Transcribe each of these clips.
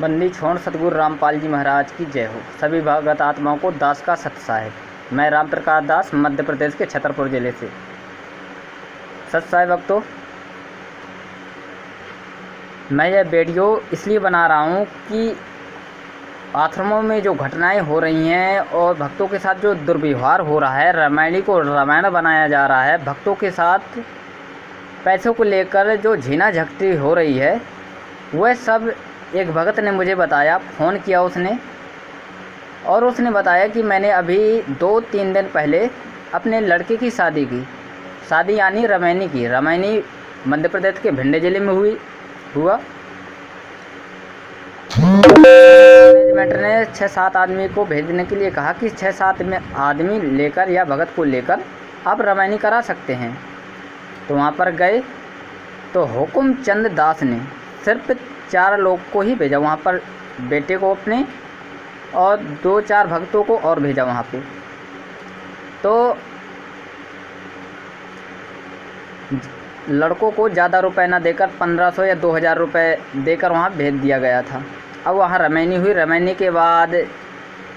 बंदी छोड़ सतगुरु रामपाल जी महाराज की जय हो। सभी भगत आत्माओं को दास का सत साहेब। मैं राम प्रकाश दास मध्य प्रदेश के छतरपुर जिले से। सत साहेब भक्तों, मैं यह वीडियो इसलिए बना रहा हूँ कि आश्रमों में जो घटनाएं हो रही हैं और भक्तों के साथ जो दुर्व्यवहार हो रहा है, रामायणी को रामायण बनाया जा रहा है, भक्तों के साथ पैसों को लेकर जो झीना झपटी हो रही है, वह सब एक भगत ने मुझे बताया। फ़ोन किया उसने और उसने बताया कि मैंने अभी 2-3 दिन पहले अपने लड़के की शादी की। शादी यानी रामायणी की। रामायणी मध्य प्रदेश के भिंड जिले में हुआ। मैनेजमेंट ने 6-7 आदमी को भेजने के लिए कहा कि 6-7 में आदमी लेकर या भगत को लेकर आप रामायणी करा सकते हैं। तो वहाँ पर गए तो हुकुम चंद दास ने सिर्फ 4 लोग को ही भेजा वहाँ पर, बेटे को अपने और 2-4 भक्तों को और भेजा वहाँ पे। तो लड़कों को ज़्यादा रुपए ना देकर 1500 या 2000 रुपये देकर वहाँ भेज दिया गया था। अब वहाँ रामायणी हुई। रामायणी के बाद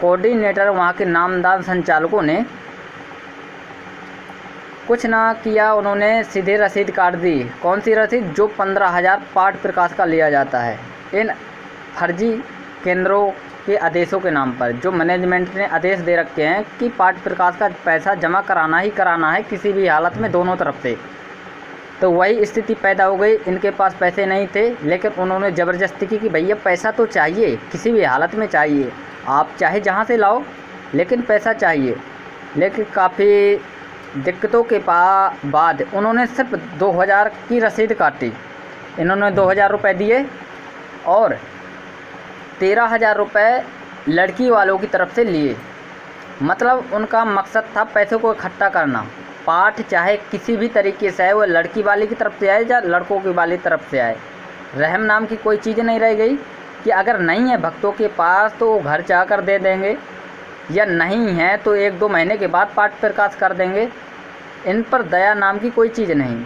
कोऑर्डिनेटर वहाँ के नामदान संचालकों ने कुछ ना किया, उन्होंने सीधे रसीद काट दी। कौन सी रसीद? जो 15,000 पाठ प्रकाश का लिया जाता है इन फर्जी केंद्रों के आदेशों के नाम पर। जो मैनेजमेंट ने आदेश दे रखे हैं कि पाठ प्रकाश का पैसा जमा कराना ही कराना है किसी भी हालत में, दोनों तरफ से। तो वही स्थिति पैदा हो गई। इनके पास पैसे नहीं थे, लेकिन उन्होंने ज़बरदस्ती की कि भैया पैसा तो चाहिए, किसी भी हालत में चाहिए, आप चाहे जहाँ से लाओ लेकिन पैसा चाहिए। लेकिन काफ़ी दिक्कतों के बाद उन्होंने सिर्फ 2000 की रसीद काटी। इन्होंने 2000 रुपये दिए और 13,000 रुपये लड़की वालों की तरफ से लिए। मतलब उनका मकसद था पैसों को इकट्ठा करना। पाठ चाहे किसी भी तरीके से आए, वो लड़की वाले की तरफ से आए या लड़कों की वाली तरफ से आए, रहम नाम की कोई चीज़ नहीं रह गई कि अगर नहीं है भक्तों के पास तो वो घर जाकर दे देंगे, या नहीं है तो 1-2 महीने के बाद पाठ प्रकाश कर देंगे। इन पर दया नाम की कोई चीज़ नहीं।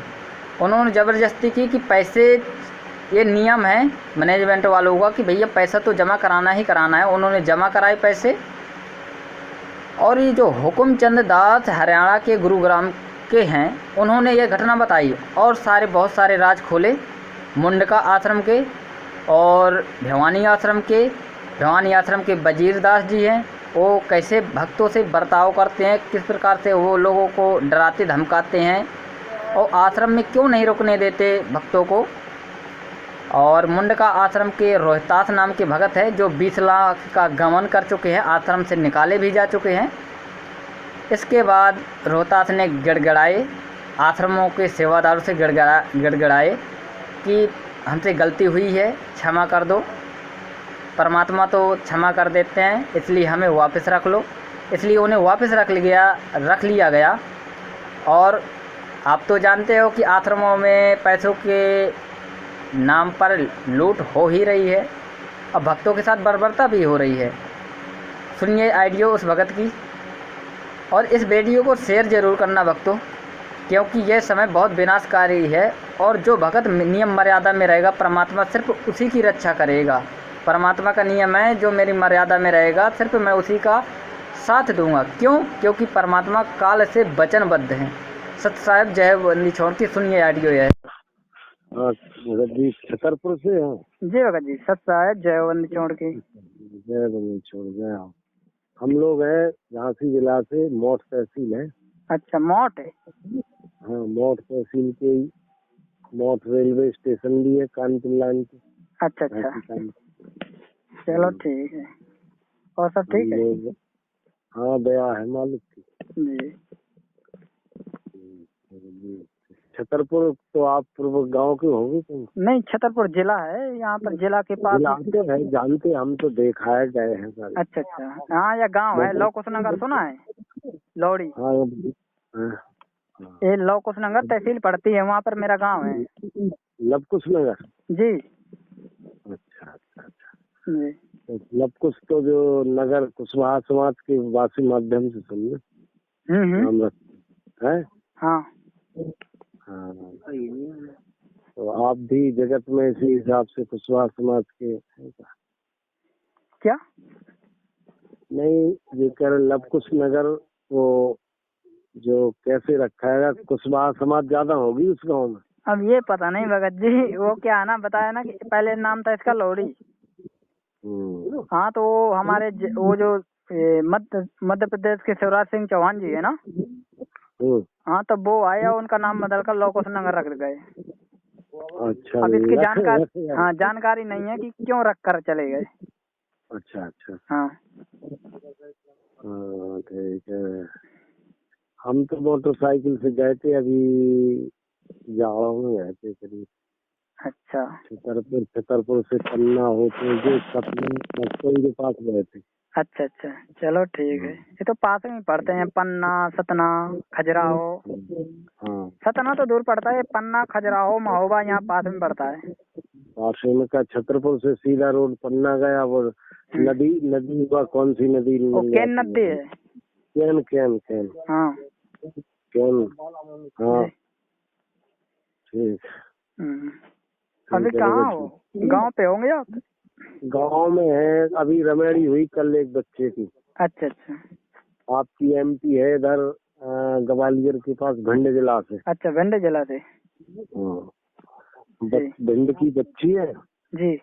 उन्होंने ज़बरदस्ती की कि पैसे, ये नियम है मैनेजमेंट वालों का कि भैया पैसा तो जमा कराना ही कराना है। उन्होंने जमा कराए पैसे। और ये जो हुकुम चंद दास हरियाणा के गुरुग्राम के हैं, उन्होंने ये घटना बताई और बहुत सारे राज खोले मुंडका आश्रम के और भिवानी आश्रम के वजीर दास जी हैं। वो कैसे भक्तों से बर्ताव करते हैं, किस प्रकार से वो लोगों को डराते धमकाते हैं और आश्रम में क्यों नहीं रुकने देते भक्तों को। और मुंडका आश्रम के रोहतास नाम के भगत है जो 20 लाख का गमन कर चुके हैं, आश्रम से निकाले भी जा चुके हैं। इसके बाद रोहतास ने गिड़गिड़ाए, आश्रमों के सेवादारों से गिड़गिड़ाए कि हमसे गलती हुई है, क्षमा कर दो। परमात्मा तो क्षमा कर देते हैं, इसलिए हमें वापस रख लो। इसलिए उन्हें वापस रख लिया गया। और आप तो जानते हो कि आश्रमों में पैसों के नाम पर लूट हो ही रही है और भक्तों के साथ बर्बरता भी हो रही है। सुनिए आइडियो उस भगत की और इस वीडियो को शेयर ज़रूर करना भक्तों, क्योंकि यह समय बहुत विनाशकारी है। और जो भगत नियम मर्यादा में रहेगा, परमात्मा सिर्फ उसी की रक्षा करेगा। परमात्मा का नियम है, जो मेरी मर्यादा में रहेगा सिर्फ मैं उसी का साथ दूंगा। क्यों? क्योंकि परमात्मा काल से वचनबद्ध हैं। सत साहेब जय हो। बंदी छोड़ की सुनिए आइडियो यह। भगत जी छतरपुर से हैं? जी भगत जी, सत साहेब जय हो। बंदी छोड़ की जय बंदी छोड़ जय। हम लोग हैं झांसी जिला से, मौठ तहसील है। अच्छा, मौठ है। हाँ, मौठ तहसील के ही। मौठ रेलवे स्टेशन भी है कानपुर लाइन के। अच्छा, चलो ठीक है। और सब ठीक है? हाँ, दया है मालिक की जी। छतरपुर तो आप पूर्व गांव के होंगे तुम? नहीं, छतरपुर जिला है, यहाँ पर जिला के पास। जिला तो है, जानते, हम तो देखा है, गए हैं सारे। अच्छा, हाँ, यह गांव है लव कुश नगर, सुना है? लौड़ी। हाँ, ये लव कुश नगर तहसील पड़ती है, वहाँ पर मेरा गांव है। लवकुश नगर? जी। अच्छा। जी। तो लवकुश तो जो नगर कुशवाहा समाज के वासी माध्यम से समझे नाम रखते हैं। हाँ। तो आप भी जगत में इसी हिसाब से कुशवाहा समाज के हैं क्या? क्या? नहीं, ये कह रहे लव कुश नगर वो जो कैसे रखा है, कुशवाहा समाज ज्यादा होगी उस गाँव में। अब ये पता नहीं भगत जी, वो क्या है ना, बताया ना कि पहले नाम था इसका लोहड़ी। हाँ, तो वो हमारे वो जो मध्य प्रदेश के शिवराज सिंह चौहान जी है ना, हाँ, तो वो आया, उनका नाम बदल कर लव कुश नगर रख गए। अच्छा, अब इसकी जानकारी, हाँ, जानकारी नहीं है कि क्यों रख कर चले गए। अच्छा अच्छा, हाँ हाँ ठीक है। हम तो मोटरसाइकिल से गए थे, अभी जाड़ों में गए थे करीब। अच्छा छतरपुर से पन्ना होते हुए सतपुर के पास गए थे। अच्छा अच्छा, चलो ठीक है। ये तो पास में ही पड़ते हैं, पन्ना, सतना, खजुराहो। हाँ, सतना तो दूर पड़ता है, पन्ना, खजुराहो, महोबा यहाँ पास में पड़ता है। पास में का छतरपुर से सीधा रोड पन्ना गया, और नदी का कौन सी नदी? वो केन नदी है। कैन कैन कैन, हाँ कैन, हाँ ठीक। अभी कहाँ हो? गांव पे होंगे आप? गांव में है, अभी रमेड़ी हुई कल एक बच्चे की। अच्छा अच्छा आपकी एमपी है इधर ग्वालियर के पास, भिंड जिला से। अच्छा, भिंड जिला से। हाँ, भिंड की बच्ची है जी,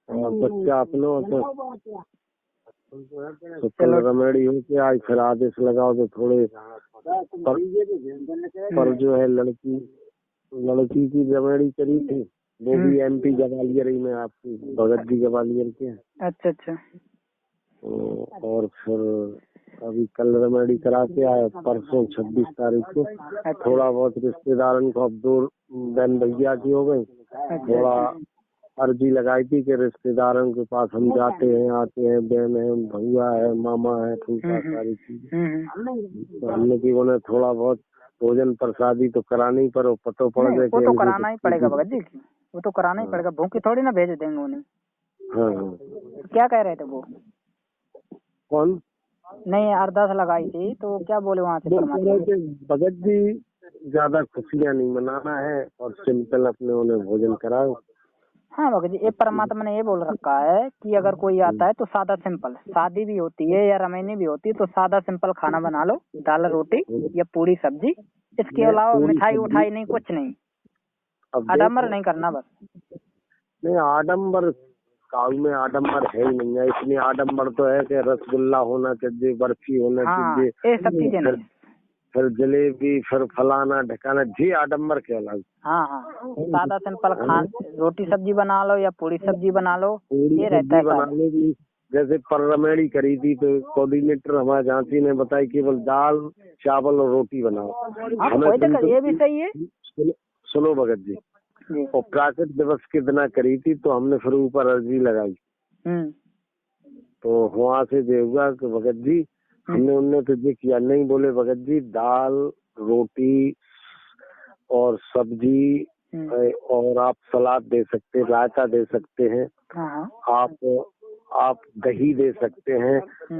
और बच्चा अपना तो कल रमेड़ी हो के आज फिर आदेश लगाओ तो थोड़े पर जो है लड़की की रमेड़ी करी थी, वो भी एमपी ग्वालियर ही में, आपकी भगत जी ग्वालियर के। अच्छा अच्छा, और फिर अभी कल रमेडी करा के आए, परसों 26 तारीख को। थोड़ा बहुत रिश्तेदारों को, अब 2 बहन भैया की हो गई, थोड़ा अर्जी लगाई थी कि रिश्तेदारों के पास हम जाते हैं, आते हैं, बहन है, भैया है, मामा है, फूफा, सारी चीजें। तो हमने की उन्हें थोड़ा बहुत भोजन प्रसादी तो करानी ही, पर पतो पड़ गए, वो तो कराना ही पड़ेगा भगत जी, वो तो कराना ही पड़ेगा, भूखी थोड़ी ना भेज देंगे उन्हें। हाँ, तो क्या कह रहे थे वो? कौन? नहीं, अरदास लगाई थी तो क्या बोले वहाँ से? भगत जी ज्यादा खुशियाँ नहीं मनाना है और सिंपल अपने उन्हें भोजन कराओ। हाँ भगत जी, ये परमात्मा ने ये बोल रखा है कि अगर कोई आता है तो सादा सिंपल, शादी भी होती है या रमैनी भी होती है तो सादा सिंपल खाना बना लो, दाल रोटी या पूरी सब्जी, इसके अलावा मिठाई उठाई नहीं, कुछ नहीं, आडम्बर नहीं करना बस। नहीं, आडम्बर काल में आडम्बर है ही नहीं है, इतनी आडम्बर तो है कि रसगुल्ला होना चाहिए, बर्फी होना चाहिए, ये सब चीजें नहीं, फिर जलेबी, फिर फलाना ढकाना, जी आडम्बर के अलग। हाँ, सादा सिंपल रोटी सब्जी बना लो या पूरी सब्जी बना लो, ये रहता है बना लो। जैसे परमेड़ी करी थी तो कोऑर्डिनेटर हमारे झांसी ने बताई केवल दाल चावल और रोटी बनाओ। ये भी सही है। सुनो भगत जी, और प्राकृतिक दिवस के दिन करी थी तो हमने फिर ऊपर अर्जी लगाई, तो वहाँ से देखा कि भगत जी हमने उनने तो ये किया नहीं, बोले भगत जी दाल रोटी और सब्जी और आप सलाद दे सकते, रायता दे सकते हैं, आप दही दे सकते हैं,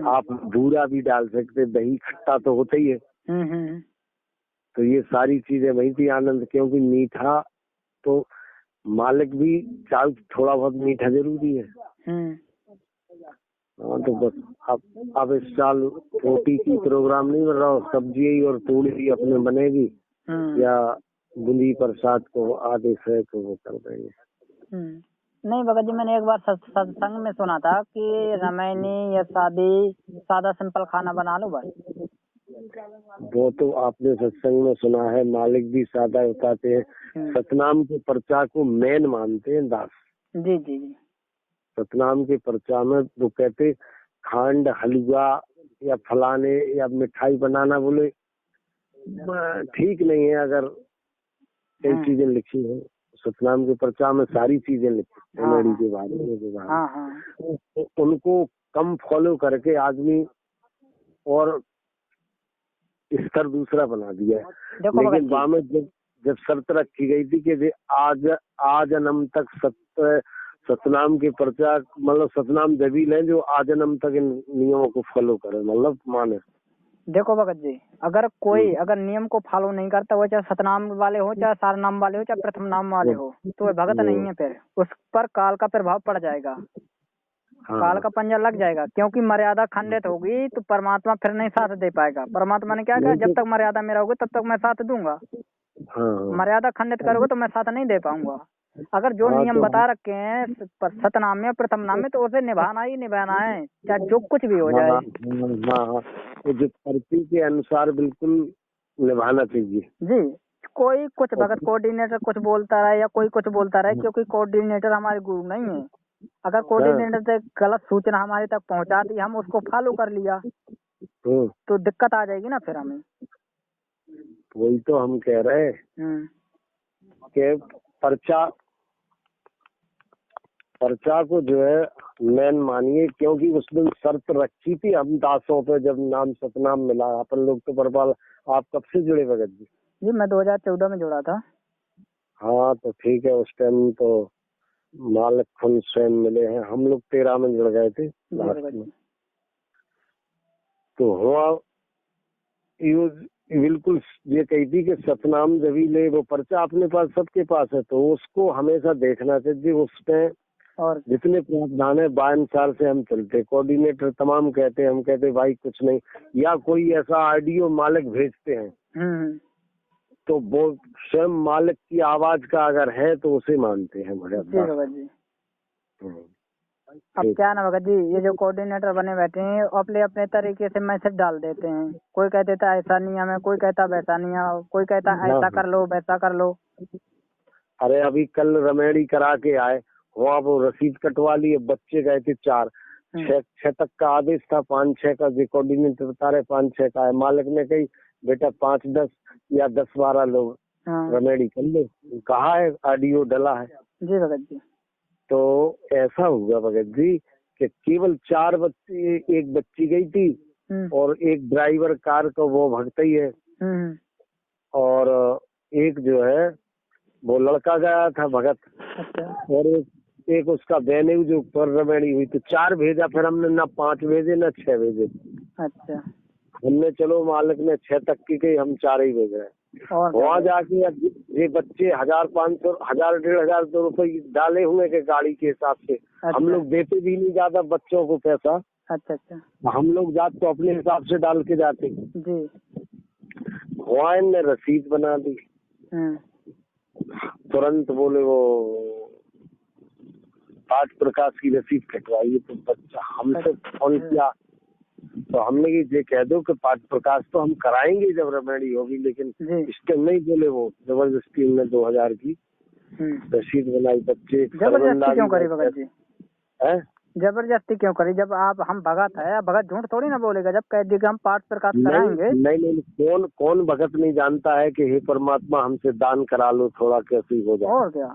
आप बूरा भी डाल सकते, दही खट्टा तो होता ही है। तो ये सारी चीजें वही थी आनंद, क्योंकि मीठा तो मालिक भी चाहे थोड़ा बहुत मीठा जरूरी है। हाँ, तो बस अब इस साल रोटी की प्रोग्राम नहीं बन रहा, सब्जी और पूड़ी भी अपने बनेगी या बूंदी प्रसाद को आदेश है तो वो कर देंगे। नहीं भगत जी, मैंने एक बार सत्संग में सुना था कि रमैनी या शादी सादा सिंपल खाना बना लो बस। वो तो आपने सत्संग में सुना है, मालिक भी सादा बताते हैं। सतनाम के पर्चा को मेन मानते हैं दास। जी जी जी, सतनाम के पर्चा में वो कहते खांड हलवा या फलाने या मिठाई बनाना, बोले ठीक नहीं है। अगर कई चीजें लिखी है सतनाम के पर्चा में, सारी चीजें लिखी कॉमेडी के बारे में, तो उनको कम फॉलो करके आदमी और स्तर दूसरा बना दिया। लेकिन वहाँ में जब शर्त रखी गई थी कि आजन्म तक सतनाम के पर्चा, मतलब सतनाम जबील है जो आजन्म तक इन नियमों को फॉलो करे, मतलब माने। देखो भगत जी, अगर कोई अगर नियम को फॉलो नहीं करता, वो चाहे सतनाम वाले हो, चाहे सारनाम वाले हो, चाहे प्रथम नाम वाले हो, तो वह भगत नहीं है, फिर उस पर काल का प्रभाव पड़ जाएगा। हाँ। काल का पंजा लग जाएगा, क्योंकि मर्यादा खंडित होगी तो परमात्मा फिर नहीं साथ दे पाएगा। परमात्मा ने क्या कहा, जब तक मर्यादा मेरा होगी तब तक मैं साथ दूंगा। हाँ। मर्यादा खंडित करोगे तो मैं साथ नहीं दे पाऊंगा। अगर जो हाँ, नियम तो बता रखे हैं सतनाम में प्रथम नाम में, तो उसे निभाना ही निभाना है, चाहे जो कुछ भी हो जाए। हाँ, हाँ, तो जो पर्ची के अनुसार बिल्कुल निभाना चाहिए जी। कोई कुछ अगर कोऑर्डिनेटर कुछ बोलता रहे या कोई कुछ बोलता रहे, क्योंकि कोऑर्डिनेटर हमारे गुरु नहीं है। अगर कोऑर्डिनेटर से गलत सूचना हमारे तक पहुंचा दी, हम उसको फॉलो कर लिया तो दिक्कत आ जाएगी ना फिर हमें। वही तो हम कह रहे हैं कि पर्चा को जो है मेन मानिए, क्योंकि उस दिन शर्त रखी थी हम दासों पे, जब नाम सतनाम मिला अपन लोग तो बरपाल। आप कब से जुड़े भगत जी? जी मैं 2014 में जुड़ा था। हाँ तो ठीक है, उस टाइम तो मालिक खुद स्वयं मिले हैं, हम लोग 13 में जुड़ गए थे लास्ट में। तो हुआ बिल्कुल ये कही थी कि सतनाम जब ही ले, वो पर्चा अपने पास सबके पास है तो उसको हमेशा देखना चाहिए। उसमें और जितने प्रावधान है 52 साल से हम चलते, कोऑर्डिनेटर तमाम कहते हैं, हम कहते भाई कुछ नहीं, या कोई ऐसा ऑडियो मालिक भेजते हैं तो वो स्वयं मालिक की आवाज का अगर है तो उसे मानते हैं भगत जी। अब क्या ना भगत जी, ये जो कोऑर्डिनेटर बने बैठे हैं अपने अपने तरीके से मैसेज डाल देते हैं। कोई कह देता ऐसा नहीं है, कोई कहता वैसा नहीं है, कोई कहता ऐसा कर लो वैसा कर लो। अरे अभी कल रमेड़ी करा के आए, वहाँ वो रसीद कटवा लिए, बच्चे गए थे 4 6 तक का आदेश था, 5-6 का जो कोऑर्डिनेटर बता रहे 5-6 का है। मालिक ने कही बेटा 5-10 या 10-12 लोग रमेड़ी कर ले, कहा है ऑडियो डला है। जी भगत जी। तो ऐसा हुआ भगत जी कि केवल 4 बच्चे, एक बच्ची गई थी और एक ड्राइवर कार का वो भगता ही है, और एक जो है वो लड़का गया था भगत। अच्छा। और एक उसका बहने जो पर रमेड़ी हुई, तो 4 भेजा, फिर हमने ना 5 भेजे ना 6 भेजे। अच्छा। हमने चलो मालिक ने 6 तक की गई, हम 4 ही भेज रहे हैं। वहाँ जाके ये बच्चे 1500 1000-1500 रुपए डाले हुए के गाड़ी के हिसाब से। अच्छा। हम लोग देते भी नहीं ज्यादा बच्चों को पैसा। अच्छा अच्छा। हम लोग जाते तो अपने हिसाब से डाल के जाते जी। वहाँ ने रसीद बना दी, तुरंत बोले वो पाठ प्रकाश की रसीद कटवाइए। तो बच्चा हमसे फोन किया तो हमने ये कह दो कि पाठ प्रकाश तो हम कराएंगे जब रमेड़ी होगी, लेकिन इस टाइम नहीं बोले। वो जबरदस्ती उन्होंने 2000 की रसीद बनाई। बच्चे जबरदस्ती क्यों करी भगत जी? जबरदस्ती क्यों करी? जब आप हम भगत है, भगत झूठ थोड़ी ना बोलेगा। जब कह देगा हम पाठ प्रकाश कराएंगे। नहीं, कौन भगत नहीं जानता है कि हे परमात्मा हमसे दान करा लो थोड़ा, कैसी हो जाए। और क्या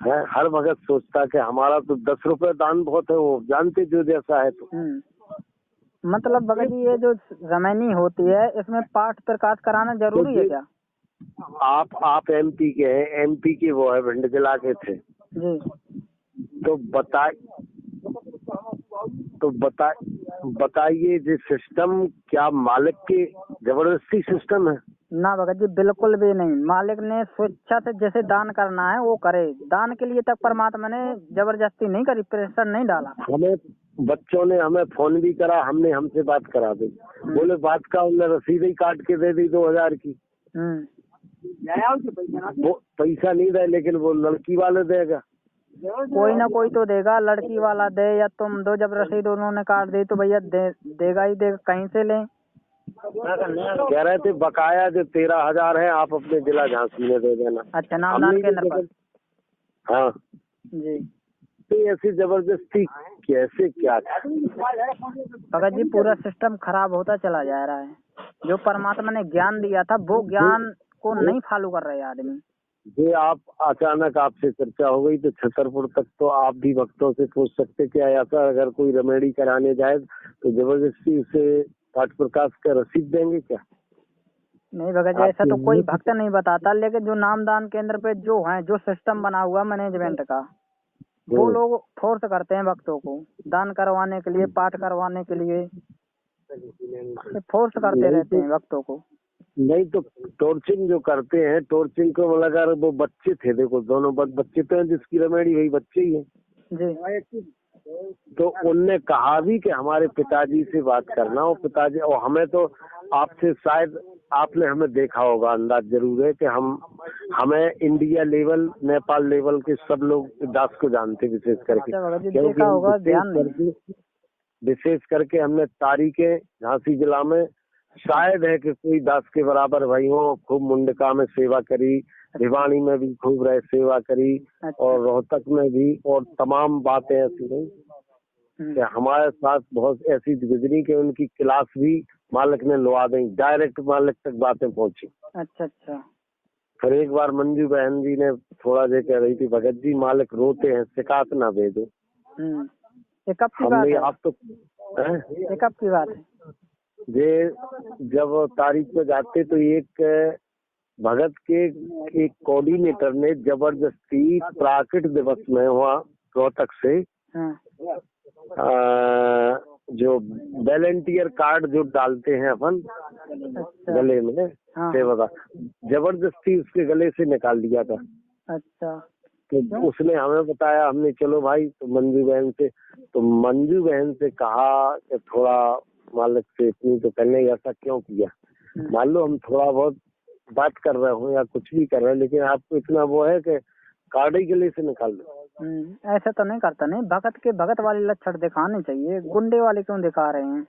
है, हर भगत सोचता कि हमारा तो 10 रुपए दान बहुत है, वो जानते जो जैसा है। तो मतलब भगत जी ये जो रमैनी होती है इसमें पाठ प्रकाश कराना जरूरी है क्या? आप एमपी के हैं, एमपी के वो है भिंड जिला के थे जी। तो बताइए ये सिस्टम क्या मालिक के जबरदस्ती सिस्टम है? ना भगत जी बिल्कुल भी नहीं। मालिक ने स्वेच्छा से जैसे दान करना है वो करे। दान के लिए तक परमात्मा ने जबरदस्ती नहीं करी, प्रेशर नहीं डाला। हमें बच्चों ने हमें फोन भी करा, हमसे बात करा दी। बोले बात का उन्हें रसीद ही काट के दे दी 2000 की। वो पैसा नहीं दे, लेकिन वो लड़की वाले देगा। कोई ना कोई तो देगा, लड़की वाला दे या तुम दो। जब रसीद उन्होंने काट दी तो भैया देगा ही देगा, कहीं से लें। कह रहे थे बकाया जो 13,000 है आप अपने जिला झांसी में दे देना। अच्छा, नामदान केंद्र पर। हाँ जी। तो ऐसी जबरदस्ती कैसे क्या? भगत जी पूरा सिस्टम खराब होता चला जा रहा है। जो परमात्मा ने ज्ञान दिया था वो ज्ञान को नहीं फॉलो कर रहे आदमी। ये आप अचानक आपसे चर्चा हो गई तो छतरपुर तक तो आप भी भक्तों से पूछ सकते क्या ऐसा अगर कोई रमेड़ी कराने जाए तो जबरदस्ती उसे पाठ प्रकाश का रसीद देंगे क्या? नहीं भगत जी ऐसा तो कोई भक्त नहीं बताता, लेकिन जो नामदान केंद्र पे जो है, जो सिस्टम बना हुआ मैनेजमेंट का, वो लोग फोर्स करते हैं भक्तों को दान करवाने के लिए, पाठ करवाने के लिए फोर्स करते रहते हैं भक्तों को। नहीं तो टॉर्चिंग जो करते हैं, टॉर्चिंग को अगर वो बच्चे थे, देखो दोनों बच्चे तो हैं, जिसकी रमेड़ी वही बच्चे ही है जी। तो उनने कहा भी कि हमारे पिताजी से बात करना, और पिताजी, और हमें तो आपसे शायद आपने हमें देखा होगा, अंदाज जरूर है कि हमें इंडिया लेवल, नेपाल लेवल के सब लोग दास को जानते विशेष करके, क्योंकि विशेष करके हमने तारीखें झांसी जिला में शायद है कि कोई दास के बराबर भाई हो। खूब मुंडका में सेवा करी, भिवानी में भी खूब रह सेवा करी, और रोहतक में भी, और तमाम बातें ऐसी नहीं कि हमारे साथ बहुत ऐसी गुजरी कि उनकी क्लास भी मालिक ने लुआ दी, डायरेक्ट मालिक तक बातें पहुंची। अच्छा। फिर एक बार मंजू बहन जी ने थोड़ा जे कह रही थी, भगत जी मालिक रोते हैं, शिकायत ना भेजो। ये कब की बात है? आप तो ये कब की बात है? ये जब तारीख पे जाते तो एक भगत के एक कोऑर्डिनेटर ने जबरदस्ती प्राकृत दिवस में वहाँ रोहतक से जो वॉलंटियर कार्ड जो डालते हैं अपन गले में सेवा का, जबरदस्ती उसके गले से निकाल दिया था। अच्छा। तो उसने हमें बताया, हमने चलो भाई तो मंजू बहन से कहा कि थोड़ा मालिक से इतनी तो करने, ऐसा क्यों किया? मान लो हम थोड़ा बहुत बात कर रहे हो या कुछ भी कर रहे हैं, लेकिन आपको इतना वो है कि कार्ड ही गले से निकाल दो। ऐसा तो नहीं करता, नहीं भगत वाले लक्षण दिखाने चाहिए, गुंडे वाले क्यों दिखा रहे हैं?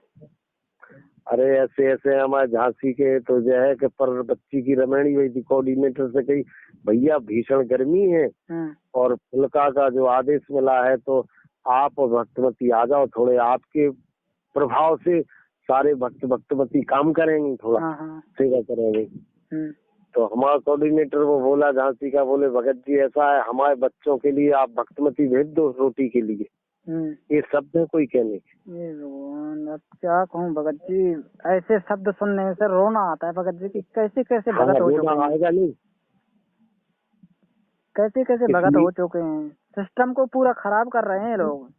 अरे ऐसे हमारे झांसी के तो जो है कि पर बच्ची की रमैनी हुई थी, कोऑर्डिनेटर से कही भैया भीषण गर्मी है और फुल्का का जो आदेश मिला है तो आप भक्तमती आ जाओ, थोड़े आपके प्रभाव से सारे भक्तमती काम करेंगे, थोड़ा सेवा करेंगे। तो हमारा कोऑर्डिनेटर वो बोला झांसी का, बोले भगत जी ऐसा है, हमारे बच्चों के लिए आप भक्तमती भेज दो रोटी के लिए। ये शब्द है कोई कहने के? अब क्या कहूँ भगत जी, ऐसे शब्द सुनने से रोना आता है भगत जी की। कैसे भगत हो चुके हैं, आएगा नहीं, कैसे भगत हो चुके हैं, सिस्टम को पूरा खराब कर रहे हैं लोग।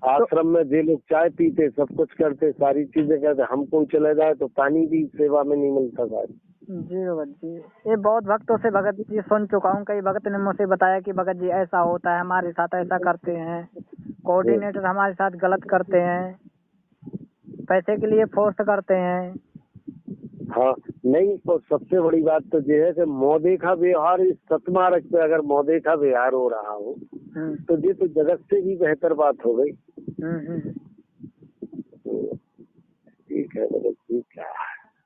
आश्रम में जे लोग चाय पीते, सब कुछ करते, सारी चीजें करते, हमको चले जाए तो पानी भी सेवा में नहीं मिलता था। जी भगत जी, ये बहुत भक्तों से भगत जी सुन चुका हूँ। कई भक्त ने मुझसे बताया कि भगत जी ऐसा होता है, हमारे साथ ऐसा करते हैं, कोऑर्डिनेटर हमारे साथ गलत करते हैं, पैसे के लिए फोर्स करते हैं। हाँ नहीं, तो सबसे बड़ी बात तो ये है कि मोदेखा व्यवहार इस सतमार्ग पे अगर मोदेखा व्यवहार हो रहा हो तो ये तो जगत से भी बेहतर बात हो गई। ठीक है भगत जी, क्या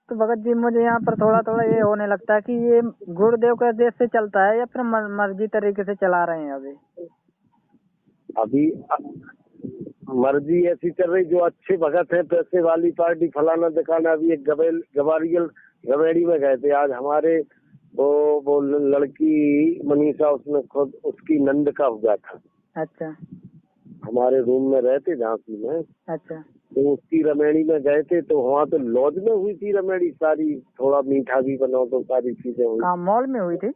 तो भगत जी मुझे यहाँ पर थोड़ा ये होने लगता है कि ये गुरुदेव के देश से चलता है या फिर मर्जी तरीके से चला रहे हैं? अभी मर्जी ऐसी चल रही, जो अच्छे भगत हैं, पैसे वाली पार्टी फलाना दिखाना। अभी एक गवेड़ी में गए थे आज, हमारे वो लड़की मनीषा, उसने खुद उसकी नंद का हुआ था। अच्छा। हमारे रूम में रहते झांसी में। अच्छा। तो उसकी रमेड़ी में गए थे, तो वहाँ तो लॉज में हुई थी रमेड़ी सारी, थोड़ा मीठा भी बनाओ तो सारी चीजें हुई। हाँ, मॉल में हुई थी।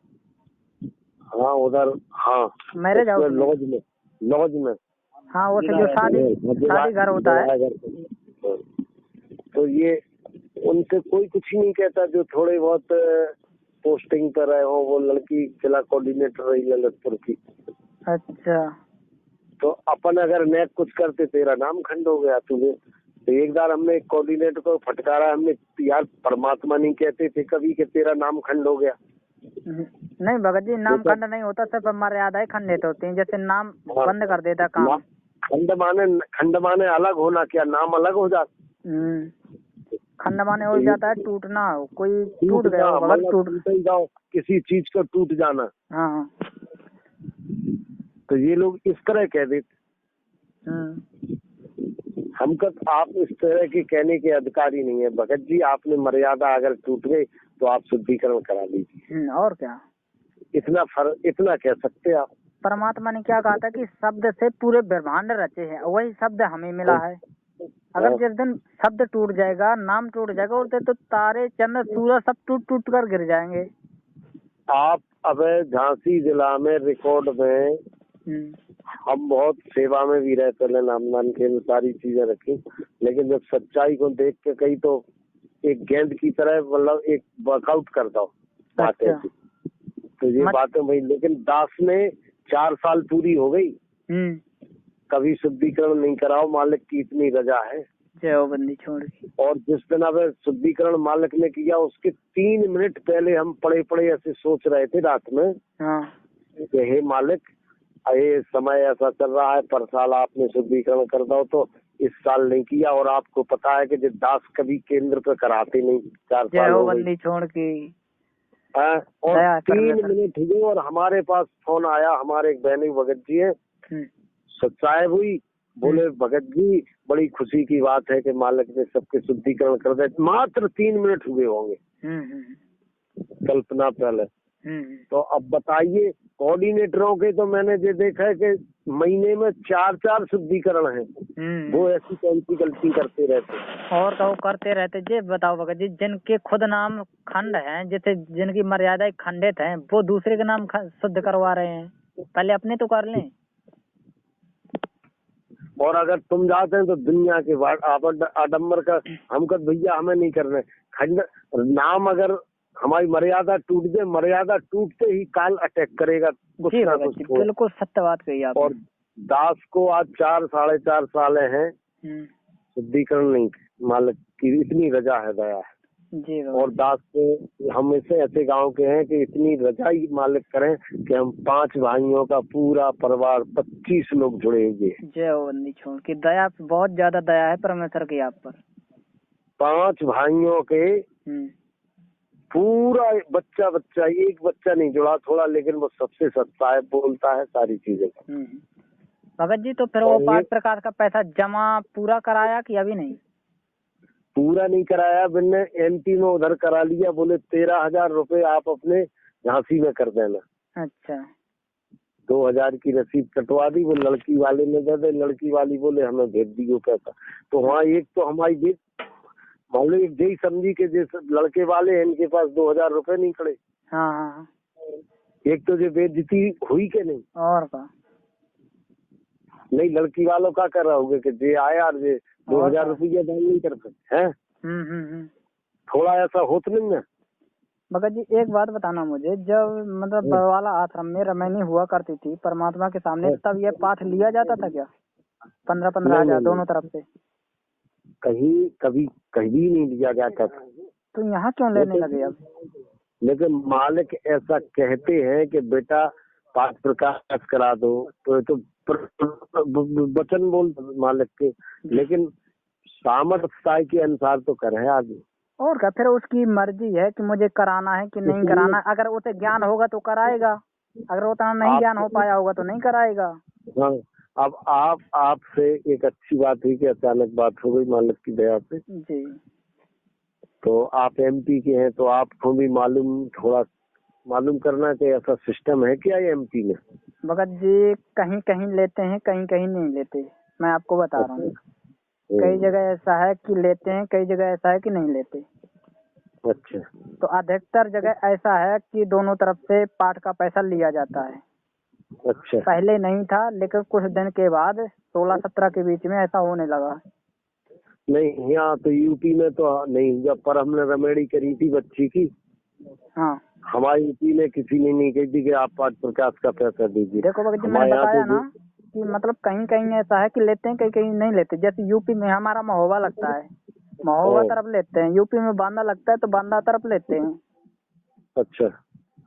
हाँ उधर, हाँ मैरिज हाउस लॉज में। हाँ, वो जो शादी घर होता है। तो ये उनसे कोई कुछ ही नहीं कहता, जो थोड़े बहुत पोस्टिंग पर रहे हो। वो लड़की जिला कोऑर्डिनेटर रही ललितपुर की। अच्छा। तो अपन अगर नेक कुछ करते, तेरा नाम खंड हो गया तुझे। तो एक बार हमने एक कोऑर्डिनेटर को फटकारा, हमने यार परमात्मा नहीं कहते थे कभी कि तेरा नाम खंड हो गया। नहीं भगत जी, नाम खंड नहीं होता, सिर्फ मर्यादाएं खंडित होती हैं। जैसे नाम बंद कर देता काम। खंड माने अलग होना, क्या नाम अलग हो जाता? खंड माने हो जाता है टूटना, कोई टूट गया भगत, टूट जाओ, किसी चीज का टूट जाना। हाँ। तो ये लोग इस तरह कह देते। हमको आप इस तरह के कहने के अधिकारी नहीं है भगत जी। आपने मर्यादा अगर टूट गई तो आप शुद्धिकरण करा लीजिए। और क्या, इतना कह सकते आप। परमात्मा ने क्या कहा था कि शब्द से पूरे ब्रह्मांड रचे हैं, वही शब्द हमें मिला है। अगर जिस दिन शब्द टूट जाएगा, नाम टूट जाएगा, और तो तारे चंद्र सूरज सब टूट कर गिर जाएंगे। आप अब झांसी जिला में रिकॉर्ड में हम बहुत सेवा में भी रहते हैं, नाम के सारी चीजें रखी, लेकिन जब सच्चाई को देख के कहीं तो एक गेंद की तरह मतलब एक वर्कआउट करता हूँ बातें। तो ये बातें भाई, लेकिन दास ने 4 साल पूरी हो गई, कभी शुद्धिकरण नहीं कराओ, मालिक की इतनी रजा है। जय हो बंदी छोड़ के। और जिस दिन अब शुद्धिकरण मालिक ने किया उसके 3 मिनट पहले हम पड़े पड़े ऐसे सोच रहे थे रात में, कि हे मालिक, ये समय ऐसा चल रहा है, पर साल आपने शुद्धिकरण कर दो तो इस साल नहीं किया, और आपको पता है कि जो दास कभी केंद्र पे कराते नहीं, 4 साल हो गई छोड़ के। और 3 मिनट हुए और हमारे पास फोन आया, हमारे एक बहनी भगत जी है, सच्चाई हुई, बोले भगत जी बड़ी खुशी की बात है कि मालिक ने सबके शुद्धिकरण कर दे, मात्र 3 मिनट हुए होंगे कल्पना पहले। तो अब बताइए, कोऑर्डिनेटरों के तो मैंने ये देखा है कि महीने में 4-4 शुद्धिकरण है, वो ऐसी कौन सी गलती करते रहते और तो करते रहते। जी बताओ भगत जी, जिनके खुद नाम खंड हैं, जैसे जिनकी मर्यादा खंडित है, वो दूसरे के नाम शुद्ध करवा रहे हैं, पहले अपने तो कर लें। और अगर तुम जाते हैं तो दुनिया के आडम्बर का हम कद भैया हमें नहीं करना, खंड नाम अगर हमारी मर्यादा टूट जाए, मर्यादा टूटते ही काल अटैक करेगा कुछ ना कुछ। बिल्कुल सत्य बात कही आपने। और दास को आज 4-4.5 साल हैं, शुद्धिकरण नहीं, मालिक की इतनी रजा है, दया है। जी और दास को हम ऐसे गांव के हैं कि इतनी रजा ही मालिक करें कि हम 5 भाइयों का पूरा परिवार 25 लोग जुड़े हुए। जय हो बंदी छोड़ की। दया, बहुत ज्यादा दया है परमेश्वर की आप पर। 5 भाइयों के पूरा बच्चा एक बच्चा नहीं जुड़ा थोड़ा, लेकिन वो सबसे सच्चा है, बोलता है सारी चीजें। भगत जी तो फिर वो 5 प्रकार का पैसा जमा पूरा कराया कि अभी नहीं? पूरा नहीं कराया, मैंने एमपी में उधर करा लिया, बोले 13,000 रुपए आप अपने झांसी में कर देना। अच्छा। 2,000 की रसीद कटवा दी, वो लड़की वाले ने दे दे, लड़की वाली बोले हमें भेज दियो पैसा। तो वहाँ एक तो हमारी बेट मान लो एक यही समझी के जैसे लड़के वाले हैं, इनके पास 2,000 रुपए नहीं खड़े। हाँ। एक तो जो बेइज्जती हुई के नहीं, और का नहीं लड़की वालों का कर रहा होगा कि जे आया और जे 2,000 रुपया दान नहीं कर सकते हैं। थोड़ा ऐसा होता नहीं है। भगत जी एक बात बताना मुझे, जब मतलब बरवाला आश्रम में रमैनी हुआ करती थी परमात्मा के सामने, तब ये पाठ लिया जाता था क्या? 15-15 हजार दोनों तरफ से? कभी नहीं लिया जाता था। तो यहाँ क्यों लेने लगे अब? लेकिन मालिक ऐसा कहते हैं कि बेटा 5 प्रकाश करा दो, तो वचन बोल मालिक के, लेकिन सामर्थ्य के अनुसार तो करे आदमी। और क्या, फिर उसकी मर्जी है कि मुझे कराना है कि नहीं कराना। अगर उसे ज्ञान होगा तो कराएगा, अगर उतना नहीं ज्ञान हो पाया होगा तो नहीं कराएगा। हाँ, अब आपसे एक अच्छी बात हुई कि अचानक बात हो गई मालिक की दया से जी। तो आप एमपी के हैं, तो आपको भी मालूम करना कि ऐसा सिस्टम है क्या एमपी में? भगत जी कहीं कहीं लेते हैं, कहीं कहीं नहीं लेते, मैं आपको बता रहा हूँ। कई जगह ऐसा है कि लेते हैं, कई जगह ऐसा है कि नहीं लेते। अच्छा। तो अधिकतर जगह ऐसा है कि दोनों तरफ से पाठ का पैसा लिया जाता है। अच्छा। पहले नहीं था, लेकिन कुछ दिन के बाद 16-17 के बीच में ऐसा होने लगा। नहीं, यहाँ तो यूपी में तो नहीं, जब पर हमने रमेड़ी करी थी बच्ची की, हाँ, हमारी यूपी में किसी ने नहीं कही थी कि आप 5 प्रकाश का पैसा दीजिए। देखो भगत जी मैंने बताया ना कि मतलब कहीं कहीं ऐसा है कि लेते हैं, कहीं कहीं नहीं लेते। जैसे यूपी में हमारा महोबा लगता है, महोबा तरफ लेते हैं। यूपी में बांदा लगता है तो बांदा तरफ लेते हैं। अच्छा।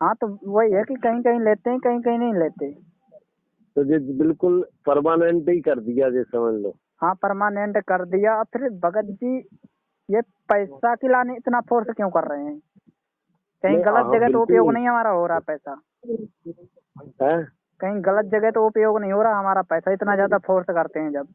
हाँ, तो वही है कि कहीं कहीं लेते हैं, कहीं कहीं नहीं लेते। तो ये बिल्कुल परमानेंट ही कर दिया, ये समझ लो। हाँ, परमानेंट कर दिया। फिर भगत जी ये पैसा के लाने इतना फोर्स क्यों कर रहे हैं? कहीं गलत जगह तो उपयोग नहीं हमारा हो रहा पैसा है? कहीं गलत जगह तो उपयोग नहीं हो रहा हमारा पैसा, इतना ज्यादा फोर्स करते हैं जब।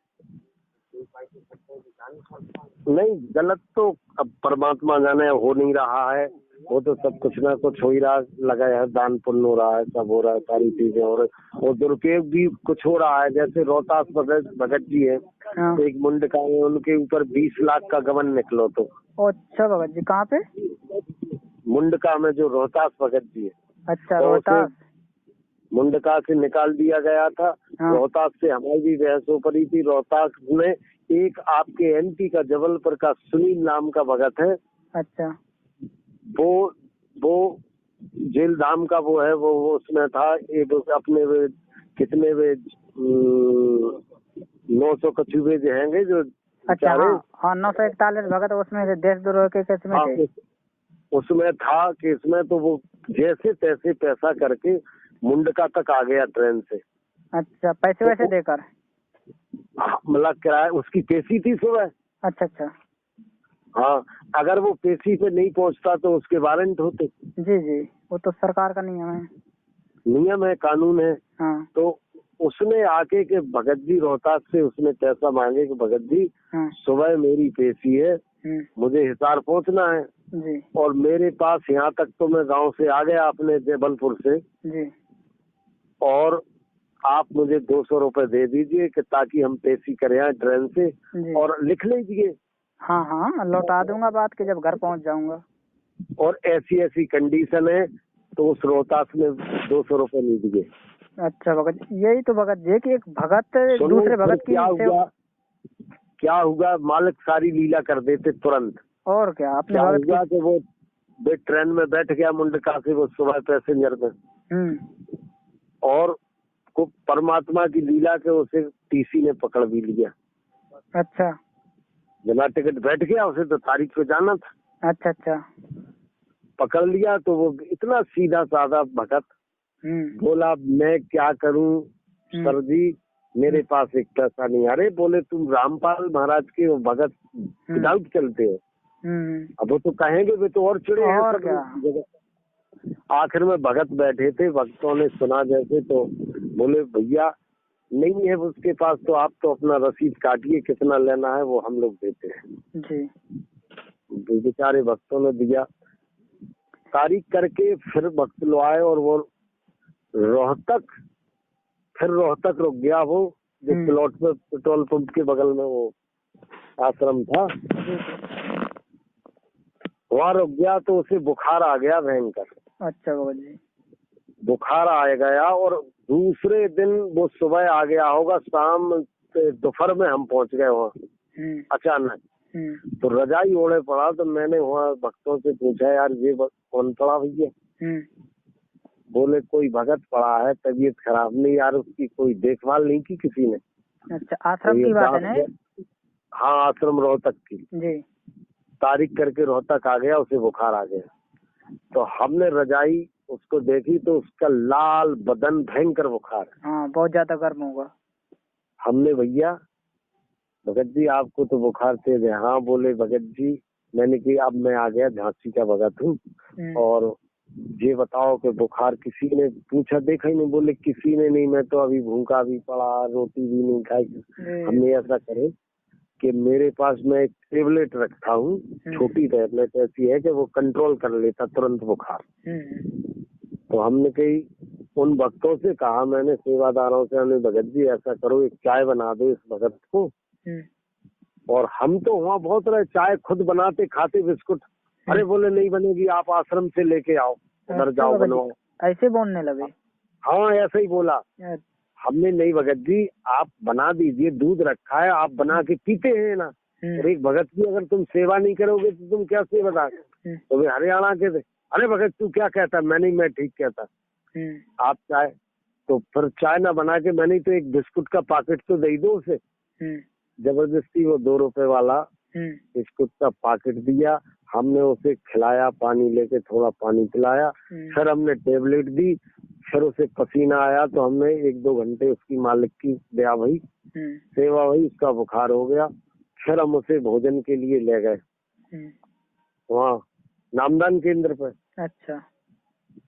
नहीं, गलत तो अब परमात्मा जाने हो नहीं रहा है, वो तो सब कुछ ना कुछ हो ही रहा, लगा है, दान पुण्य हो रहा है, सब हो रहा है, सारी चीजें हो रही, और दुरुपयोग भी कुछ हो रहा है। जैसे रोहतास भगत जी है, तो एक मुंडका है, उनके ऊपर 20 लाख का गबन निकलो तो। अच्छा भगत जी, कहाँ पे? मुंडका में जो रोहतास भगत जी है। अच्छा, रोहतास मुंडका से निकाल दिया गया था। हाँ। रोहतास से हमारी भी बहस हो पड़ी थी। रोहतास में एक आपके एमपी का जबलपुर का सुनील नाम का भगत है। अच्छा। वो जेल धाम का वो है, वो उसमें था, एक अपने कितने वे 900 कछुए जो हैंगे जो। अच्छा हाँ 941 भगत उसमें से देशद्रोह के केस में थे। उसमें था कि इसमें तो वो जैसे तैसे पैसा करके मुंडका तक आ गया ट्रेन से। अच्छा पैसे वैसे देकर? मतलब किराया उसकी पेशी थी सुबह। अच्छा अच्छा हाँ अगर वो पेशी पे नहीं पहुंचता तो उसके वारंट होते। जी जी वो तो सरकार का नियम है कानून है। हाँ। तो उसने आके के भगत जी रोहतास से उसने पैसा मांगे कि भगत जी सुबह मेरी पेशी है, मुझे हिसार पहुंचना है जी। और मेरे पास यहाँ तक तो मैं गांव से आ गया अपने जबलपुर से जी। और आप मुझे 200 रुपए दे दीजिए कि ताकि हम पेशी करें ट्रेन से और लिख लीजिए। हाँ हाँ लौटा दूंगा बात के जब घर पहुंच जाऊंगा। और ऐसी ऐसी कंडीशन है तो उस रोहतास में 200 रुपए नहीं दिए। अच्छा भगत यही तो भगत जी कि एक भगत दूसरे भगत की क्या हुआ मालिक सारी लीला कर देते तुरंत। और क्या अपने भगत हुआ कि वो ट्रेन में बैठ गया मुंडका से वो सुबह पैसेंजर में और को परमात्मा की लीला के उसे टीसी ने पकड़ भी लिया। अच्छा बिना टिकट बैठ गया उसे तो तारीख पे जाना था। अच्छा अच्छा पकड़ लिया तो वो इतना सीधा साधा भगत बोला मैं क्या करूं सर जी मेरे पास एक पैसा नहीं। अरे बोले तुम रामपाल महाराज के भगत विदाउट चलते हो। अब वो तो कहेंगे वे तो और चिड़े हैं सब जगह। आखिर में भगत बैठे थे भक्तों ने सुना जैसे तो बोले भैया नहीं है उसके पास तो आप तो अपना रसीद काटिए कितना लेना है वो हम लोग देते हैं जी। बेचारे भक्तों ने दिया तारीख करके फिर भक्त लो आए और वो रोहतक रुक गया वो जो प्लॉट पे पेट्रोल पंप के बगल में वो आश्रम था वहाँ रुक गया तो उसे बुखार आ गया भयंकर। अच्छा बाबा जी बुखार आ गया और दूसरे दिन वो सुबह आ गया होगा शाम दोपहर में हम पहुंच गए वहाँ अचानक। तो रजाई ओढ़े पड़ा तो मैंने वहाँ भक्तों से पूछा यार ये कौन पड़ा भैया? बोले कोई भगत पड़ा है तबीयत खराब नहीं यार उसकी कोई देखभाल नहीं की किसी ने। अच्छा आश्रम की बात है? हाँ आश्रम रोहतक की जी। तारीख करके रोहतक आ गया उसे बुखार आ गया तो हमने रजाई उसको देखी तो उसका लाल बदन भयंकर बुखार। हाँ बहुत ज्यादा गर्म होगा। हमने भैया भगत जी आपको तो बुखार तेज है? हाँ बोले भगत जी मैंने कि अब मैं आ गया झांसी का भगत हूँ और ये बताओ कि बुखार किसी ने पूछा देखा ही नहीं। बोले किसी ने नहीं मैं तो अभी भूखा भी पड़ा रोटी भी नहीं खाई। हमने ऐसा करे कि मेरे पास मैं एक टेबलेट रखता हूँ छोटी टेबलेट ऐसी है कि वो कंट्रोल कर लेता तुरंत बुखार। तो हमने कही उन भक्तों से कहा मैंने सेवादारों से हमने भगत जी ऐसा करो एक चाय बना दो इस भगत को। और हम तो वहाँ बहुत रहे चाय खुद बनाते खाते बिस्कुट। अरे बोले नहीं बनेगी आप आश्रम से लेके आओ उधर जाओ बनवाओ। ऐसे बोलने लगे? हाँ ऐसा ही बोला। हमने नहीं भगत जी आप बना दीजिए दूध रखा है आप बना के पीते हैं ना। और एक भगत की अगर तुम सेवा नहीं करोगे तो तुम क्या सेवादार? तो वे हरियाणा के थे। अरे भगत तू क्या कहता? मैं ठीक कहता आप चाय तो फिर चाय ना बना के मैंने तो एक बिस्कुट का पैकेट तो दे दो उसे। जबरदस्ती वो 2 रुपए वाला बिस्कुट का पैकेट दिया हमने उसे खिलाया पानी लेके थोड़ा पानी पिलाया फिर हमने टेबलेट दी फिर उसे पसीना आया तो हमने 1-2 घंटे उसकी मालिक की दया भई सेवा हुई उसका बुखार हो गया। फिर हम उसे भोजन के लिए ले गए वहाँ नामदान केंद्र पर। अच्छा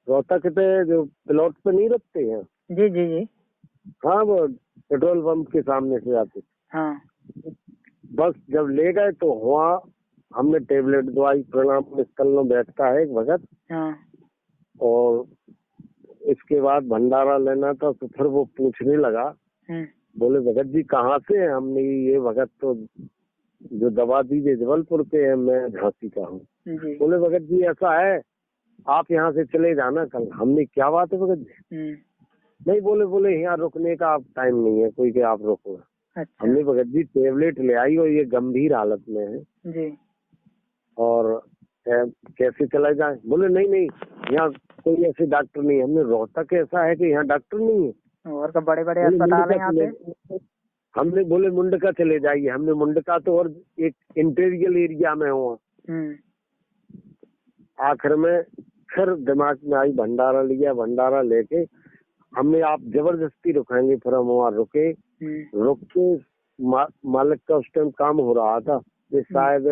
रोहतक पे जो प्लॉट पे नहीं रखते हैं? जी जी जी हाँ वो पेट्रोल पंप के सामने से आते। हाँ बस जब ले गए तो वहाँ हमने टेबलेट दवाई प्रणाम स्थल में बैठता है एक भगत। हाँ और इसके बाद भंडारा लेना था तो फिर वो पूछने लगा बोले भगत जी कहाँ से हैं? हमने ये भगत तो जो दवा दीजिए जबलपुर के है मैं झांसी का हूँ। बोले भगत जी ऐसा है आप यहाँ से चले जाना कल। हमने क्या बात है भगत जी? नहीं बोले यहाँ रुकने का आप टाइम नहीं है कोई के आप रुको। अच्छा। हमने भगत जी टेबलेट ले आई और ये गंभीर हालत में है जी और कैसे चला जाए? बोले नहीं यहाँ कोई ऐसे डॉक्टर नहीं। हमने रोहतक ऐसा है कि यहाँ डॉक्टर नहीं है? और का बड़े बड़े अस्पताल हैं यहाँ पे? हमने बोले मुंडका चले जाइए, हमने मुंडका तो और एक इंटीरियर एरिया में हुआ। आखिर में फिर दिमाग में आई भंडारा लिया, भंडारा लेके हमने आप जबरदस्ती रुकेंगे, फिर हम वहाँ रुके। रुक के मालिक का उस टाइम काम हो रहा था, ये शायद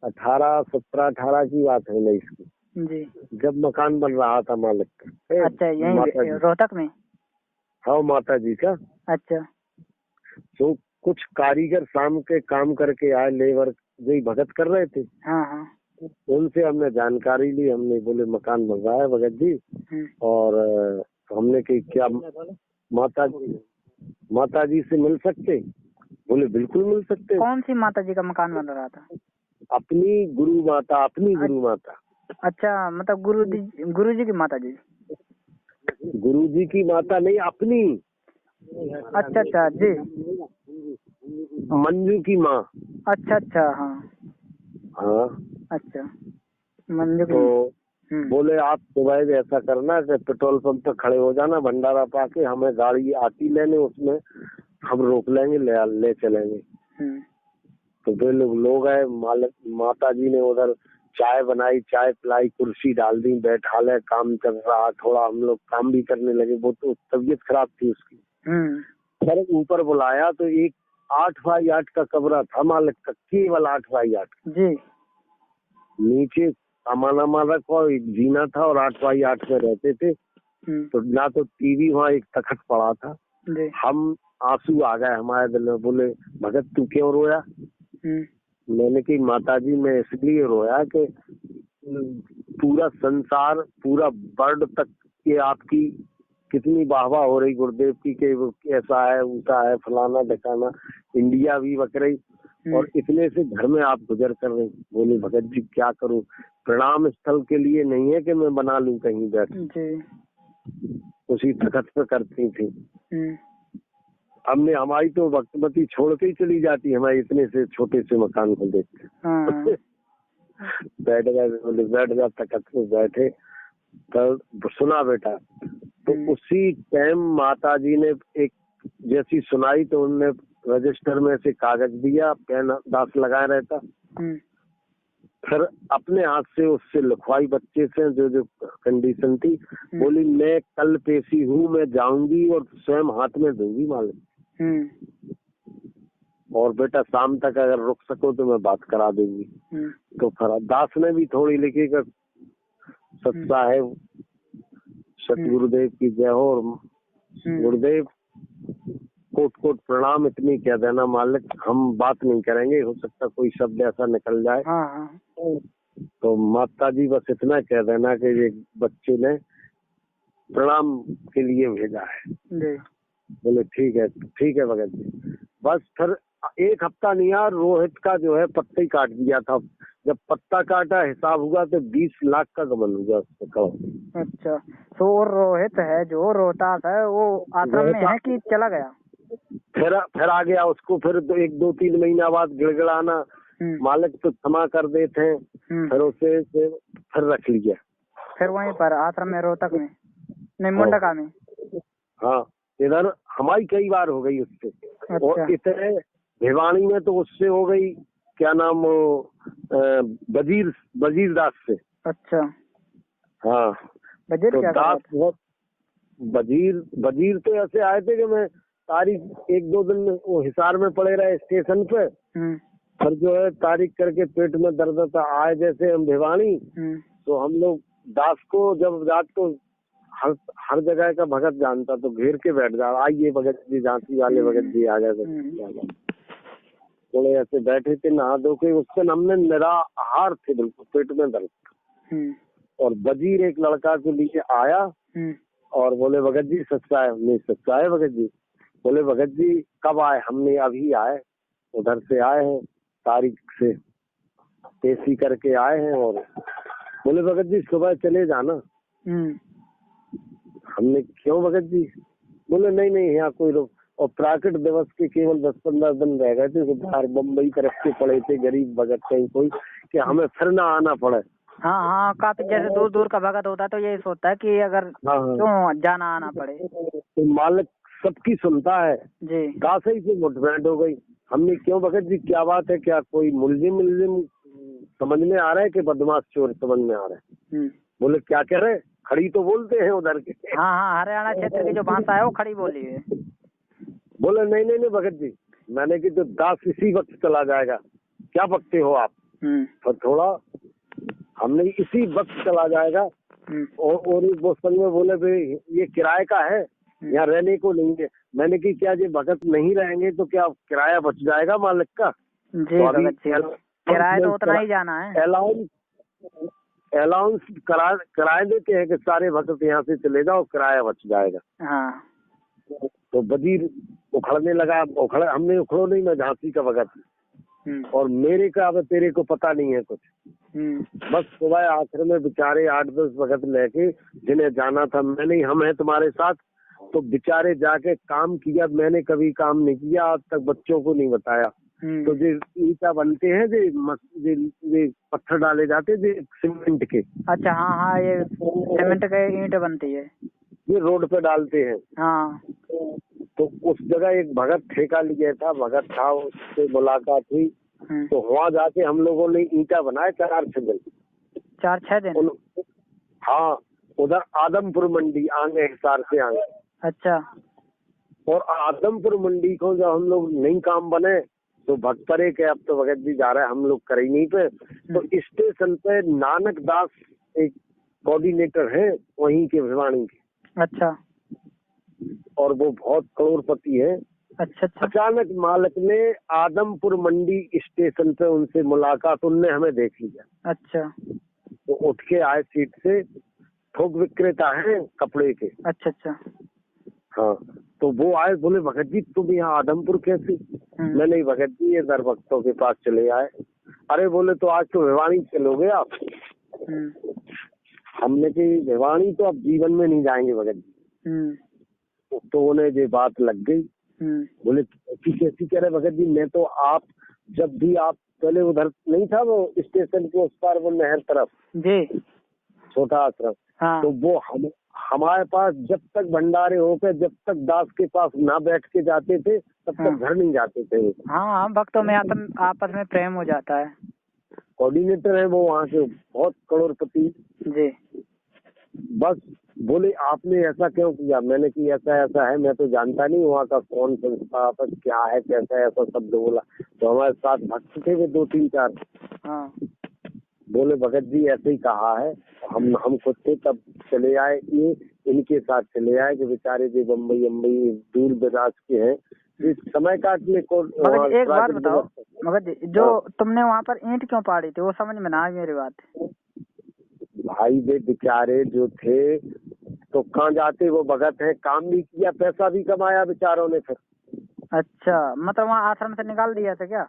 17-18 की बात है ना इसकी जी, जब मकान बन रहा था मालिक का। अच्छा, यहीं रोहतक में? हाँ, माता जी का। अच्छा। तो कुछ कारीगर शाम के काम करके आए, लेबर जो भगत कर रहे थे। हाँ। उनसे हमने जानकारी ली, हमने बोले मकान बन रहा है भगत जी, और हमने कही क्या माता जी से मिल सकते? बोले बिल्कुल मिल सकते। कौन सी माता जी का मकान बन रहा था? अपनी गुरु माता। अच्छा, मतलब गुरु जी की माता जी? गुरु जी की माता नहीं, अपनी। अच्छा जी। मंजू की माँ। अच्छा, हाँ। अच्छा, मंजू की। तो बोले आप सुबह ऐसा करना कि पेट्रोल पंप पे खड़े हो जाना, भंडारा पाके हमें गाड़ी आती लेने, उसमें हम रोक लेंगे, ले चलेंगे। तो वे लोग आए, माता जी ने उधर चाय बनाई, चाय पिलाई, कुर्सी डाल दी, बैठा ले, काम चल रहा, थोड़ा हम लोग काम भी करने लगे। वो तो तबीयत खराब थी उसकी। फिर ऊपर बुलाया तो एक 8x8 का कमरा था मालिक का, केवल 8x8 जी। नीचे सामान को एक जीना था और 8x8 में रहते थे। तो ना तो टीवी, वहाँ एक तखत पड़ा था। हम आंसू आ गए हमारे दिल में। बोले भगत तू क्यों रोया? मैंने कही माता जी मैं इसलिए रोया कि पूरा संसार, पूरा वर्ल्ड तक के आपकी कितनी वाहवाह हो रही गुरुदेव की कि वो ऐसा है, ऊंचा है, फलाना ढकाना, इंडिया भी बक रही, और इतने से घर में आप गुजर कर रहे। बोले भगत जी क्या करूं? प्रणाम स्थल के लिए नहीं है कि मैं बना लूं कहीं बैठ, उसी तखत पे करती थी। हमने हमारी तो भक्तमती छोड़ के ही चली जाती, हमारे इतने से छोटे से मकान को देख के। बैठ गया तखत पे बैठे, तो सुना बेटा। तो उसी टाइम माता जी ने एक जैसी सुनाई तो उनने रजिस्टर में से कागज दिया, पेन दास लगाए रहता। फिर अपने हाथ से उससे लिखवाई बच्चे से जो कंडीशन थी। बोली मैं कल पेशी हूँ, मैं जाऊंगी और स्वयं हाथ में दूंगी मालिक, और बेटा शाम तक अगर रुक सको तो मैं बात करा दूंगी। तो फिर दास ने भी थोड़ी लिखी कर सत्ता है, सतगुरुदेव की जय हो, और गुरुदेव कोट कोट प्रणाम, इतनी कह देना मालिक, हम बात नहीं करेंगे, हो सकता कोई शब्द ऐसा निकल जाए। तो माता जी बस इतना कह देना कि ये बच्चे ने प्रणाम के लिए भेजा है। बोले ठीक है भगत जी। बस फिर एक हफ्ता नहीं यार, रोहित का जो है पत्ता ही काट दिया था। जब पत्ता काटा हिसाब हुआ तो 20 लाख का गबन हुआ उसको। कहो अच्छा, तो रोहित है जो रोहतास है, वो आश्रम में है कि चला गया? फिर आ गया उसको, फिर 1-2-3 महीना बाद गिड़गिड़ाना, मालिक तो क्षमा कर देते हैं, फिर उसे फिर रख लिया। फिर वहीं पर आश्रम में, रोहतक में नहीं, मुंडका में। हाँ, इधर हमारी कई बार हो गई उससे। अच्छा। और इतने भिवानी में तो उससे हो गई, क्या नाम, वजीर दास से। अच्छा, हाँ। वजीर तो दास बहुत, वजीर तो ऐसे आए थे कि मैं तारीख 1-2 दिन वो हिसार में पड़े रहे स्टेशन पे, फिर जो है तारीख करके पेट में दर्द था, आए जैसे हम भिवानी, तो हम लोग दास को जब रात को हर जगह का भगत जानता, तो घेर के बैठ जा, आइए भगत जी, झांसी वाले भगत जी आ गए। थोड़े ऐसे बैठे थे नहा धो के, उस दिन हमने निराहार थे, बिल्कुल पेट में दर्द। और वजीर एक लड़का के लिए आया और बोले भगत जी सच्चा है? नहीं सच्चा है भगत जी। बोले भगत जी कब आए? हमने अभी आए, उधर से आए हैं, तारीख से पेशी करके आए हैं। और बोले भगत जी सुबह चले जाना। हमने क्यों भगत जी? बोले नहीं यहाँ कोई रोक, और प्राकट दिवस के केवल 10-15 दिन रह गए थे, बाहर बम्बई तरफ के पड़े थे, गरीब भगत कहीं कोई, कि हमें फिर ना आना पड़े। हाँ हाँ, काफी जैसे दूर दूर का भगत होता है तो यही सोचता है कि अगर क्यों जाना आना पड़े। तो मालिक सबकी सुनता है जी। दास ही से मुठभेड़ हो गई। हमने क्यों भगत जी क्या बात है, क्या कोई मुलजिम समझ में आ रहा है कि बदमाश चोर समझ में आ रहा है? बोले क्या कह रहे, खड़ी तो बोलते हैं उधर के। हाँ हाँ, हरियाणा क्षेत्र की जो भाषा है वो खड़ी बोली है। बोले नहीं नहीं नहीं भगत जी, मैंने कि तो दास इसी वक्त चला जाएगा, क्या बकते हो आप? और थोड़ा हमने इसी वक्त चला जाएगा। और वो संग में बोले भाई ये किराए का है, यहाँ रहने को नहीं है। मैंने कि क्या ये भगत नहीं रहेंगे तो क्या किराया बच जाएगा मालिक का? जी तो अभी किराया तो उतना ही जाना है। अलाउंस कराए देते हैं कि सारे भक्त यहाँ से चले जाओ, किराया बच जाएगा। हाँ। तो वजीर उखड़ने लगा। हमने उखड़ो नहीं, मैं झांसी का भगत और मेरे का अब तेरे को पता नहीं है कुछ। बस सुबह आखिर में बेचारे 8-10 भगत लेके जिन्हें जाना था, मैंने हम है तुम्हारे साथ, तो बेचारे जाके काम किया। मैंने कभी काम नहीं किया आज तक, बच्चों को नहीं बताया। तो जो ईटा बनते हैं, जो पत्थर डाले जाते हैं सीमेंट के। अच्छा हाँ हाँ, ये सीमेंट के ईंट बनती है, ये रोड पे डालते हैं। हाँ। तो उस जगह एक भगत ठेका लिया था, भगत था, उससे मुलाकात हुई। तो वहाँ जाके हम लोगों ने ईंटा बनाए 4-6 दिन। 4-6 दिन? हाँ, उधर आदमपुर मंडी आगे, हिसार से आगे। अच्छा। और आदमपुर मंडी को जब हम लोग नई काम बने तो भक्तरे के अब तो भगत जी जा रहे हैं, हम लोग करे नहीं पे। तो स्टेशन पे नानक दास एक कोऑर्डिनेटर है वहीं के भिवानी के। अच्छा। और वो बहुत करोड़पति है। अच्छा। अचानक मालिक ने आदमपुर मंडी स्टेशन पे उनसे मुलाकात, उनने हमें देख लिया। अच्छा। तो उठ के आए सीट से, थोक विक्रेता है कपड़े के। अच्छा। हाँ, तो वो आए, बोले भगत जी तुम यहाँ आदमपुर कैसे? मैं नहीं भगत जी, ये दर भक्तों के पास चले आए। अरे बोले तो आज तो भिवानी चलोगे आप? हमने कही भिवानी तो अब जीवन में नहीं जाएंगे भगत जी। तो उन्हें ये बात लग गई। बोले कैसी कह रहे भगत जी, मैं तो आप जब भी आप पहले उधर नहीं था वो स्टेशन के उस पार, वो नहर तरफ जी छोटा आश्रम। हाँ। तो वो हमारे पास जब तक भंडारे होकर, जब तक दास के पास ना बैठ के जाते थे तब तक घर नहीं जाते थे। हाँ, भक्तों में आपस में प्रेम हो जाता है। कोऑर्डिनेटर है वो वहाँ से, बहुत करोड़पति जी। बस बोले आपने ऐसा क्यों किया? मैंने कि ऐसा ऐसा है, मैं तो जानता नहीं वहाँ का कौन संस्था आपस क्या है कैसा, ऐसा शब्द बोला। तो हमारे साथ भक्त थे वे 2-3-4। हाँ। बोले भगत जी ऐसे ही कहा है, हम खुद से तब चले आए, ये इनके साथ चले आए कि बेचारे जो बम्बई दूर दराज के हैं, समय काटने को। एक बात बताओ भगत जी, जो तुमने वहाँ पर ईंट क्यों पाड़ी थी वो समझ में ना आई मेरी बात। भाई वे बेचारे जो थे तो कहाँ जाते, वो भगत है, काम भी किया, पैसा भी कमाया बेचारों ने फिर। अच्छा, मतलब वहाँ आश्रम से निकाल दिया था क्या?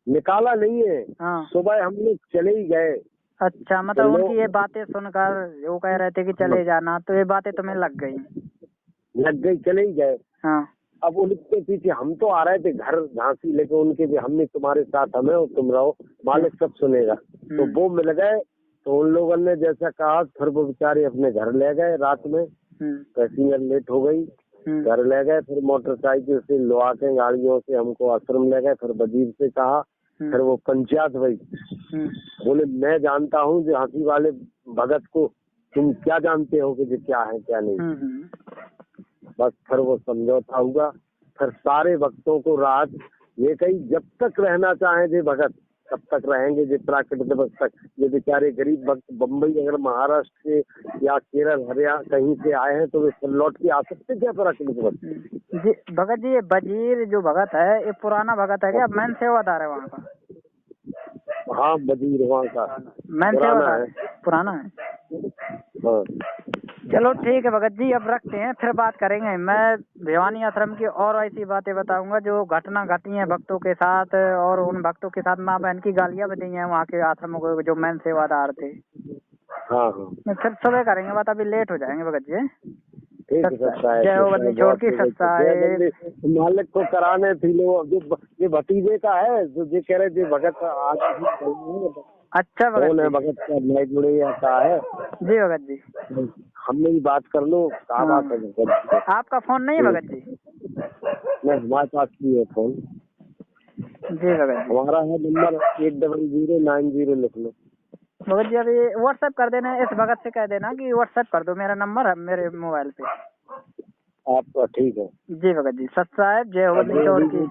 निकाला नहीं है। हाँ। सुबह हम लोग चले ही गए। अच्छा, मतलब उनकी ये बातें सुनकर वो कह रहे थे कि चले जाना, तो ये बातें तुम्हें लग गई, चले ही गए। हाँ। अब उनके पीछे हम तो आ रहे थे घर झांसी लेके, उनके भी हमने तुम्हारे साथ हमें और तुम रहो, मालिक सब सुनेगा। तो वो मिल गए, तो उन लोगों ने जैसा कहा फिर वो बेचारे अपने घर ले गए। रात में पैसेंजर लेट हो गई, घर ले गए, फिर मोटरसाइकिल से लोहा के गाड़ियों से हमको आश्रम ले गए। फिर वजीर से कहा, फिर वो पंचायत हुई। बोले मैं जानता हूँ जो झांसी वाले भगत को, तुम क्या जानते हो कि जो क्या है क्या नहीं। बस फिर वो समझौता हुआ। फिर सारे भक्तों को रात ये कही जब तक रहना चाहे जे भगत तब तक रहेंगे, जो प्राकृत दिवस तक। ये बेचारे गरीब भक्त बम्बई अगर महाराष्ट्र से या केरल हरियाणा कहीं से आए हैं तो वे लौट के आ सकते क्या प्राकृत दिवस? जी भगत जी, ये वजीर जो भगत है ये पुराना भगत है क्या? मैन सेवादार है वहाँ का? हाँ, वजीर वहाँ का मैन सेवादार है, पुराना है। हाँ। चलो ठीक है भगत जी, अब रखते हैं, फिर बात करेंगे। मैं भिवानी आश्रम की और ऐसी बातें बताऊंगा जो घटना घटी है भक्तों के साथ, और उन भक्तों के साथ माँ बहन की गालियाँ भी दी हैं वहाँ के आश्रमों को जो मैन सेवादार थे। हाँ हाँ, फिर सुबह करेंगे बात, अभी लेट हो जाएंगे भगत जी। जय हो बंदी छोड़ की सत्ताए। मालिक को कराने थी लोग, जो ये भतीजे का है जो कह रहे थे भगत आज अच्छा भगत फोन है जी। भगत का, नाइट जुड़े आता है। जी भगत जी। हमने भी बात कर लो, क्या बात है भगत जी? आपका फोन नहीं है भगत जी? नहीं, हमारे पास भी है फोन। जी भगत जी। हमारा है नंबर 800990, लिख लो। भगत जी अभी व्हाट्सएप कर देना, इस भगत से कह देना कि व्हाट्सएप कर दो, मेरा नंबर है मेरे मोबाइल पे। आपका ठीक है। जी भगत जी। सत साहेब, जय हो अभी की।